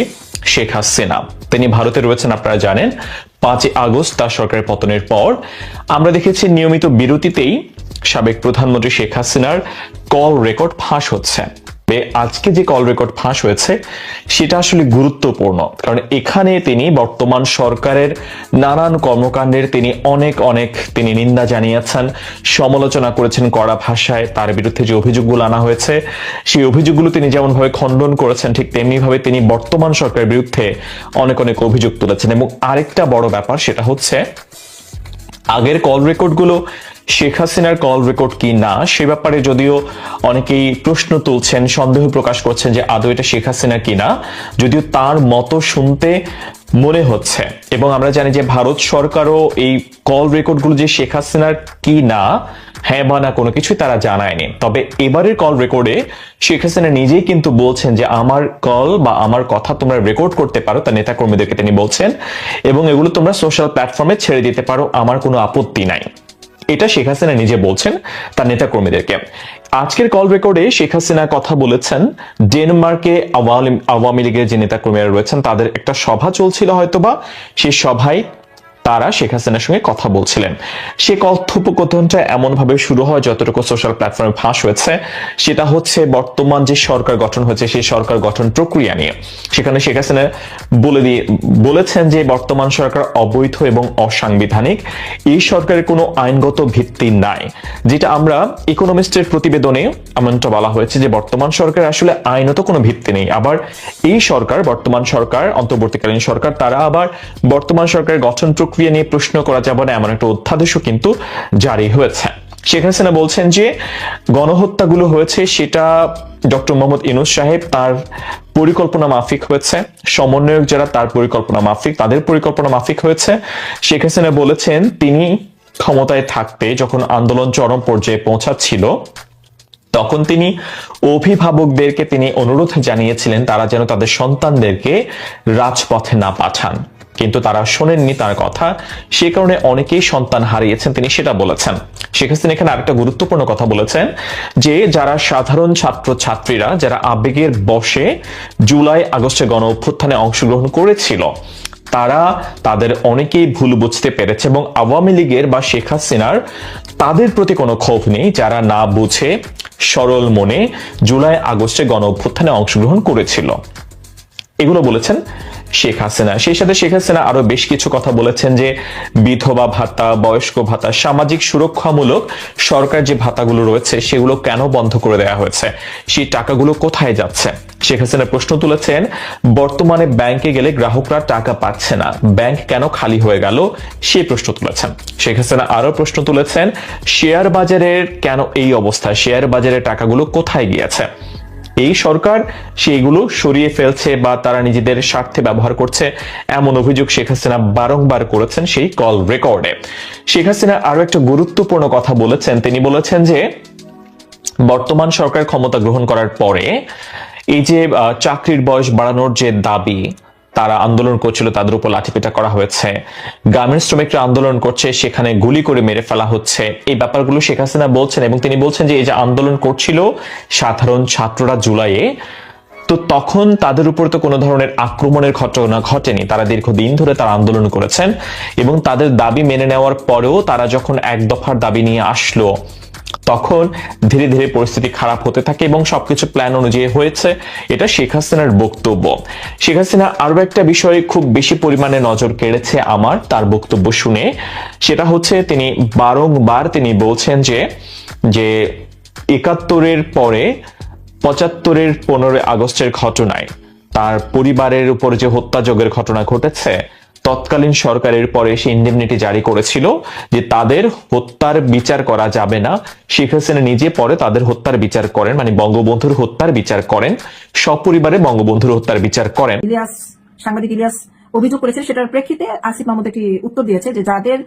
শেখ হাসিনা। তিনি ভারতে রয়েছেন, আপনারা জানেন। 5 আগস্ট তার সরকারের পতনের পর আমরা দেখেছি নিয়মিত বিরতিতেই সাবেক প্রধানমন্ত্রী শেখ হাসিনার কল রেকর্ড ফাঁস হচ্ছে। আজকে যে কল রেকর্ড ফাঁস হয়েছে সেটা আসলে গুরুত্বপূর্ণ, কারণ এখানে তিনি বর্তমান সরকারের নানান কর্মকাণ্ডের তিনি নিন্দা জানিয়েছেন, সমালোচনা করেছেন কড়া ভাষায়। তার বিরুদ্ধে যে অভিযোগগুলো আনা হয়েছে সেই অভিযোগগুলো তিনি যেমন ভাবে খণ্ডন করেছেন, ঠিক তেমনি ভাবে তিনি বর্তমান সরকারের বিরুদ্ধে অনেক অভিযোগ তুলেছেন। এবং আরেকটা বড় ব্যাপার, সেটা হচ্ছে আগের কল রেকর্ডগুলো শেখ হাসিনার কল রেকর্ড কি না সে ব্যাপারে যদিও অনেকেই প্রশ্ন তুলছেন, সন্দেহ প্রকাশ করছেন যে আদৌ এটা শেখ হাসিনা কিনা, যদিও তার মতো শুনতে মনে হচ্ছে। এবং আমরা জানি যে ভারত সরকারও এই কল রেকর্ডগুলো যে শেখ হাসিনার কি না, হ্যাঁ বা না কোনো কিছুই তারা জানায়নি। তবে এবারের কল রেকর্ডে শেখ হাসিনা নিজেই কিন্তু বলছেন যে আমার কল বা আমার কথা তোমরা রেকর্ড করতে পারো, তার নেতাকর্মীদেরকে তিনি বলছেন, এবং এগুলো তোমরা সোশ্যাল প্ল্যাটফর্মে ছেড়ে দিতে পারো, আমার কোনো আপত্তি নাই। এটা শেখ হাসিনা নিজে বলছেন তার নেতাকর্মীদেরকে। আজকের কল রেকর্ডে শেখ হাসিনা কথা বলেছেন ডেনমার্কে আওয়ামী লীগের যে নেতাকর্মীরা রয়েছেন তাদের একটা সভা চলছিল হয়তোবা, সেই সভায় তারা শেখ হাসিনার সঙ্গে কথা বলছিলেন। সে কথোপকথনটা এমন ভাবে শুরু হয়, যতটুকু সোশ্যাল প্ল্যাটফর্মে ফাঁস হয়েছে সেটা হচ্ছে বর্তমান যে সরকার গঠন হয়েছে সেই সরকার গঠন প্রক্রিয়া নিয়ে। সেখানে শেখ হাসিনা বলেছেন যে বর্তমান সরকার অবৈধ এবং অসাংবিধানিক, এই সরকারের কোনো আইনগত ভিত্তি নাই। যেটা আমরা ইকোনমিস্টের প্রতিবেদনে এমনটা বলা হয়েছে যে বর্তমান সরকার আসলে আইনত কোনো ভিত্তি নেই। আবার এই সরকার, বর্তমান সরকার, অন্তর্বর্তীকালীন সরকার, তারা আবার বর্তমান সরকারের গঠন প্রক্রিয়া নিয়ে প্রশ্ন করা যাবে না এমন একটা অধ্যাদেশও কিন্তু জারি হয়েছে। শেখ হাসিনা বলছেন যে গণহত্যাগুলো হয়েছে সেটা ডক্টর মোহাম্মদ ইউনূস সাহেব তার পরিকল্পনা মাফিক হয়েছে, সমন্বয়ক যারা তার পরিকল্পনা মাফিক, তাদের পরিকল্পনা মাফিক হয়েছে। শেখ হাসিনা বলেছেন তিনি ক্ষমতায় থাকতে যখন আন্দোলন চরম পর্যায়ে পৌঁছাচ্ছিল তখন তিনি অভিভাবকদেরকে তিনি অনুরোধ জানিয়েছিলেন তারা যেন তাদের সন্তানদেরকে রাজপথে না পাঠান, কিন্তু তারা শোনেননি তার কথা, সে কারণে অনেকেই সন্তান হারিয়েছেন, তিনি সেটা বলেছেন। শেখ হাসিনা এখানে আরেকটা গুরুত্বপূর্ণ কথা বলেছেন যে যারা সাধারণ ছাত্র ছাত্রীরা যারা আবেগের বশে জুলাই আগস্টে গণ অভ্যুত্থানে অংশগ্রহণ করেছিল তারা তাদের অনেকেই ভুল বুঝতে পেরেছে এবং আওয়ামী লীগের বা শেখ হাসিনার তাদের প্রতি কোনো ক্ষোভ নেই যারা না বুঝে সরল মনে জুলাই আগস্টে গণ অভ্যুত্থানে অংশগ্রহণ করেছিল। এগুলো বলেছেন শেখ হাসিনা। সেই সাথে শেখ হাসিনা আরো বেশ কিছু কথা বলেছেন যে বিধবা ভাতা, বয়স্ক ভাতা, সামাজিক সুরক্ষামূলক সরকার যে ভাতাগুলো রয়েছে সেগুলো কেন বন্ধ করে দেওয়া হয়েছে, সেই টাকাগুলো কোথায় যাচ্ছে। শেখ হাসিনা প্রশ্ন তুলেছেন বর্তমানে ব্যাংকে গেলে গ্রাহকরা টাকা পাচ্ছে না, ব্যাংক কেন খালি হয়ে গেল, সেই প্রশ্ন তুলেছেন। শেখ হাসিনা আরো প্রশ্ন তুলেছেন শেয়ার বাজারের কেন এই অবস্থা, শেয়ার বাজারের টাকাগুলো কোথায় গিয়েছে। এই সরকার সেইগুলো সরিয়ে ফেলছে বা তারা নিজেদের স্বার্থে ব্যবহার করছে, এমন অভিযোগ শেখ হাসিনা বারংবার করেছেন সেই কল রেকর্ডে। শেখ হাসিনা আরো একটা গুরুত্বপূর্ণ কথা বলেছেন, তিনি বলেছেন যে বর্তমান সরকার ক্ষমতা গ্রহণ করার পরে এই যে চাকরির বয়স বাড়ানোর যে দাবি তারা আন্দোলন করছিল, তাদের উপর লাঠিপেটা করা হয়েছে, গার্মেন্টস শ্রমিকরা আন্দোলন করছে, সেখানে গুলি করে মেরে ফেলা হচ্ছে, এই ব্যাপারগুলো শেখ হাসিনা বলছেন। এবং তিনি বলছেন যে এই যে আন্দোলন করছিল সাধারণ ছাত্ররা জুলাইয়ে, তো তখন তাদের উপর তো কোনো ধরনের আক্রমণের ঘটনা ঘটেনি, তারা দীর্ঘদিন ধরে তারা আন্দোলন করেছেন এবং তাদের দাবি মেনে নেওয়ার পরেও তারা যখন এক দফার দাবি নিয়ে আসলো তখন ধীরে ধীরে পরিস্থিতি খারাপ হতে থাকে এবং সবকিছু প্ল্যান অনুযায়ী হয়েছে, এটা শেখ হাসিনার বক্তব্য। শেখ হাসিনা আরো একটা বিষয়ে খুব বেশি পরিমাণে নজর কেড়েছে আমার তার বক্তব্য শুনে, সেটা হচ্ছে তিনি বারংবার তিনি বলছেন যে ৭১-এর পরে ৭৫-এর 15 আগস্টের ঘটনায় তার পরিবারের উপর যে হত্যাযজ্ঞের ঘটনা ঘটেছে, তৎকালীন সরকারের পরে সে ইন্ডেমনিটি জারি করেছিল যে তাদের হত্যার বিচার করা যাবে না। শেখ হাসিনা নিজে পরে তাদের হত্যার বিচার করেন, মানে বঙ্গবন্ধুর হত্যার বিচার করেন, সপরিবারে বঙ্গবন্ধুর হত্যার বিচার করেন। সাংবাদিক ইলিয়াস অভিযোগ করেছে, সেটার প্রেক্ষিতে আসিফ মাহমুদ একটি উত্তর দিয়েছে যে যাদের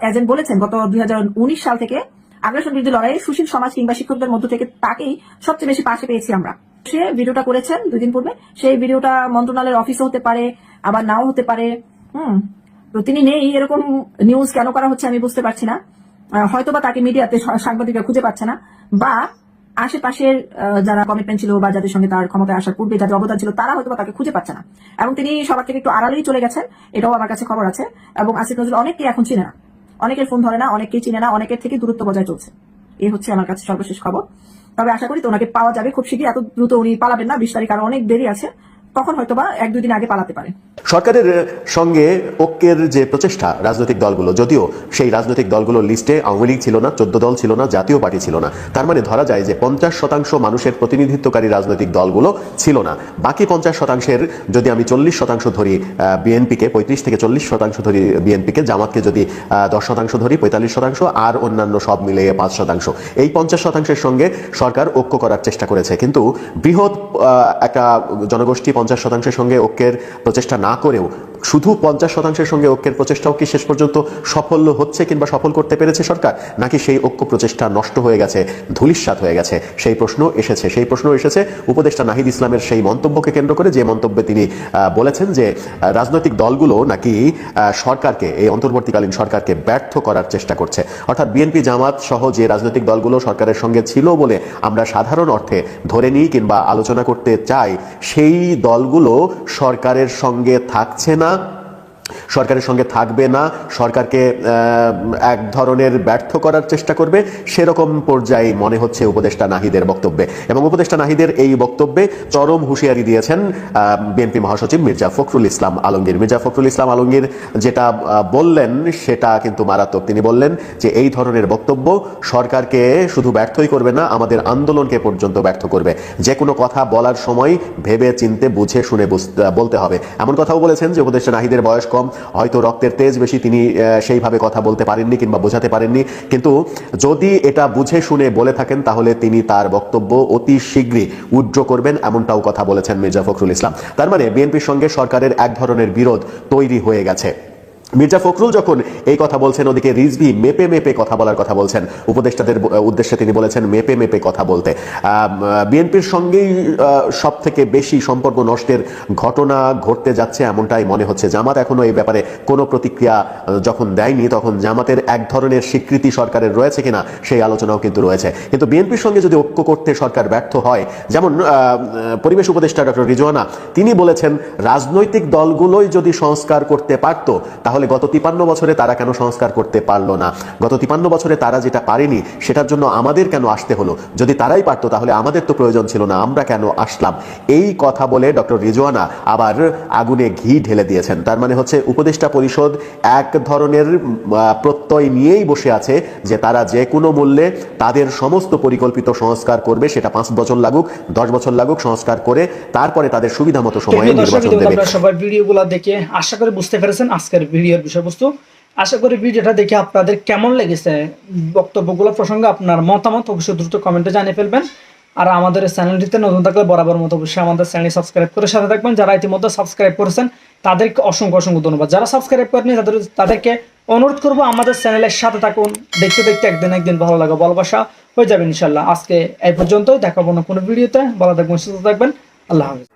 এজেন্ট বলেছেন গত 2019 সাল থেকে আগ্রাসন বিরোধী লড়াইয়ে সুশীল সমাজ কিংবা শিক্ষকদের মধ্য থেকে তাকেই সবচেয়ে বেশি পাশে পেয়েছি আমরা। সে ভিডিওটা করেছেন 2 দিন পূর্বে, সেই ভিডিওটা মন্ত্রণালয়ের অফিসে হতে পারে, আবার নাও হতে পারে। তো তিনি নেই, এরকম নিউজ কেন করা হচ্ছে আমি বুঝতে পারছি না। হয়তোবা তাকে মিডিয়াতে সাংবাদিকরা খুঁজে পাচ্ছে না, বা আশেপাশের যারা কমিটমেন্ট ছিল বা যাদের সঙ্গে তার ক্ষমতায় আসার পূর্বে যাদের অবদান ছিল তারা হয়তোবা তাকে খুঁজে পাচ্ছে না, এবং তিনি সবার থেকে একটু আড়ালেই চলে গেছেন, এটাও আমার কাছে খবর আছে। এবং আসিফ নজরুল অনেককে এখন চিনে না, অনেকের ফোন ধরে না, অনেকেই চিনে না, অনেকের থেকে দূরত্ব বজায় চলছে। এই হচ্ছে আমার কাছে সর্বশেষ খবর। তবে আশা করি তো ওনাকে পাওয়া যাবে খুব শীঘ্রই, এত দ্রুত উনি পালাবেন না, 20 তারিখ আরো অনেক দেরি আছে, তখন হয়তোবা 1-2 দিন আগে পালাতে পারে। সরকারের সঙ্গে ঐক্যের যে প্রচেষ্টা রাজনৈতিক দলগুলো, যদিও সেই রাজনৈতিক দলগুলোর লিস্টে আওয়ামী লীগ ছিল না, 14 দল ছিল না, জাতীয় পার্টি ছিল না, তার মানে ধরা যায় যে 50% মানুষের প্রতিনিধিত্বকারী রাজনৈতিক দলগুলো ছিল না। বাকি 50%-এর যদি আমি 40% ধরি বিএনপিকে, 35 থেকে 40% ধরি বিএনপিকে, জামাতকে যদি 10% ধরি 45%, আর অন্যান্য সব মিলিয়ে 5%, এই 50%-এর সঙ্গে সরকার ঐক্য করার চেষ্টা করেছে। কিন্তু বৃহৎ একটা জনগোষ্ঠী 50%-এর সঙ্গে ঐক্যের প্রচেষ্টা না করেও শুধু 50%-এর সঙ্গে ঐক্যের প্রচেষ্টাও কি শেষ পর্যন্ত সফল হচ্ছে কিংবা সফল করতে পেরেছে সরকার, নাকি সেই ঐক্য প্রচেষ্টা নষ্ট হয়ে গেছে, ধূলিসাৎ হয়ে গেছে? সেই প্রশ্ন এসেছে উপদেষ্টা নাহিদ ইসলামের সেই মন্তব্যকে কেন্দ্র করে, যে মন্তব্যে তিনি বলেছেন যে রাজনৈতিক দলগুলো নাকি সরকারকে, এই অন্তর্বর্তীকালীন সরকারকে ব্যর্থ করার চেষ্টা করছে। অর্থাৎ বিএনপি, জামাত সহ যে রাজনৈতিক দলগুলো সরকারের সঙ্গে ছিল বলে আমরা সাধারণ অর্থে ধরে নিই কিংবা আলোচনা করতে চাই, সেই দলগুলো সরকারের সঙ্গে থাকছে না, সরকারের সঙ্গে থাকবে না, সরকারকে এক ধরনের ব্যর্থ করার চেষ্টা করবে, সেরকম পর্যায়ে মনে হচ্ছে উপদেষ্টা নাহিদের বক্তব্যে। এবং উপদেষ্টা নাহিদের এই বক্তব্যে চরম হুঁশিয়ারি দিয়েছেন বিএনপি মহাসচিব মির্জা ফখরুল ইসলাম আলমগীর। মির্জা ফখরুল ইসলাম আলমগীর যেটা বললেন সেটা কিন্তু মারাত্মক। তিনি বললেন যে এই ধরনের বক্তব্য সরকারকে শুধু ব্যর্থই করবে না, আমাদের আন্দোলনকে পর্যন্ত ব্যর্থ করবে। যে কোনো কথা বলার সময় ভেবে চিনতে বুঝে শুনে বলতে হবে। এমন কথাও বলেছেন যে উপদেষ্টা নাহিদের বয়স কম, হয়তো রক্তের তেজ বেশি, তিনি সেইভাবে কথা বলতে পারেননি কিংবা বোঝাতে পারেননি, কিন্তু যদি এটা বুঝে শুনে বলে থাকেন তাহলে তিনি তার বক্তব্য অতি শীঘ্রই উইথড্র করবেন, এমনটাও কথা বলেছেন মির্জা ফখরুল ইসলাম। তার মানে বিএনপির সঙ্গে সরকারের এক ধরনের বিরোধ তৈরি হয়ে গেছে। মির্জা ফখরুল যখন এই কথা বলছেন, ওদিকে রিজভী মেপে মেপে কথা বলার কথা বলছেন, উপদেষ্টাদের উদ্দেশ্যে তিনি বলেছেন মেপে মেপে কথা বলতে। বিএনপির সঙ্গেই সব থেকে বেশি সম্পর্ক নষ্টের ঘটনা ঘটতে যাচ্ছে এমনটাই মনে হচ্ছে। জামাত এখনো এই ব্যাপারে কোনো প্রতিক্রিয়া যখন দেয়নি, তখন জামাতের এক ধরনের স্বীকৃতি সরকারের রয়েছে কিনা সেই আলোচনাও কিন্তু রয়েছে। কিন্তু বিএনপির সঙ্গে যদি ঐক্য করতে সরকার ব্যর্থ হয়, যেমন পরিবেশ উপদেষ্টা ডক্টর রিজওয়ানা তিনি বলেছেন রাজনৈতিক দলগুলোই যদি সংস্কার করতে পারত তাহলে তাহলে গত 53 বছরে তারা কেন সংস্কার করতে পারলো না? গত 53 বছরে তারা যেটা পারেনি সেটার জন্য আমাদের কেন আসতে হলো? যদি তারাই পারতো তাহলে আমাদের তো প্রয়োজন ছিল না, আমরা কেন আসলাম? এই কথা বলে ডক্টর রিজওয়ানা আবার আগুনে ঘি ঢেলে দিয়েছেন। তার মানে হচ্ছে উপদেষ্টা পরিষদ এক ধরনের প্রত্যয় নিয়েই বসে আছে যে তারা যে কোনো মূল্যে তাদের সমস্ত পরিকল্পিত সংস্কার করবে, সেটা 5 বছর লাগুক 10 বছর লাগুক, সংস্কার করে তারপরে তাদের সুবিধা মতো সময়ে নির্বাচন দেবে। আপনারা সবাই ভিডিওগুলো দেখে আশা করি বুঝতে পেরেছেন আজকের ভিডিওর বিষয়বস্তু। আশা করি ভিডিওটা দেখে আপনাদের কেমন লেগেছে, বক্তব্যগুলো প্রসঙ্গে আপনার মতামত অবশ্যই দ্রুত কমেন্টে জানিয়ে ফেলবেন। আর আমাদের চ্যানেলটিতে নতুন থাকলে বরাবর মতো অবশ্যই আমাদের চ্যানেল সাবস্ক্রাইব করে সাথে থাকবেন। যারা ইতিমধ্যে সাবস্ক্রাইব করেছেন তাদেরকে অসংখ্য অসংখ্য ধন্যবাদ। যারা সাবস্ক্রাইব করেনি তাদেরকে অনুরোধ করবো আমাদের চ্যানেলের সাথে থাকুন। দেখতে দেখতে একদিন ভালো লাগে, ভালোবাসা হয়ে যাবে ইনশাল্লাহ। আজকে এই পর্যন্তই, দেখাবো না কোনো ভিডিওতে। ভালো থাকবেন, সুস্থ থাকবেন, আল্লাহ হাফেজ।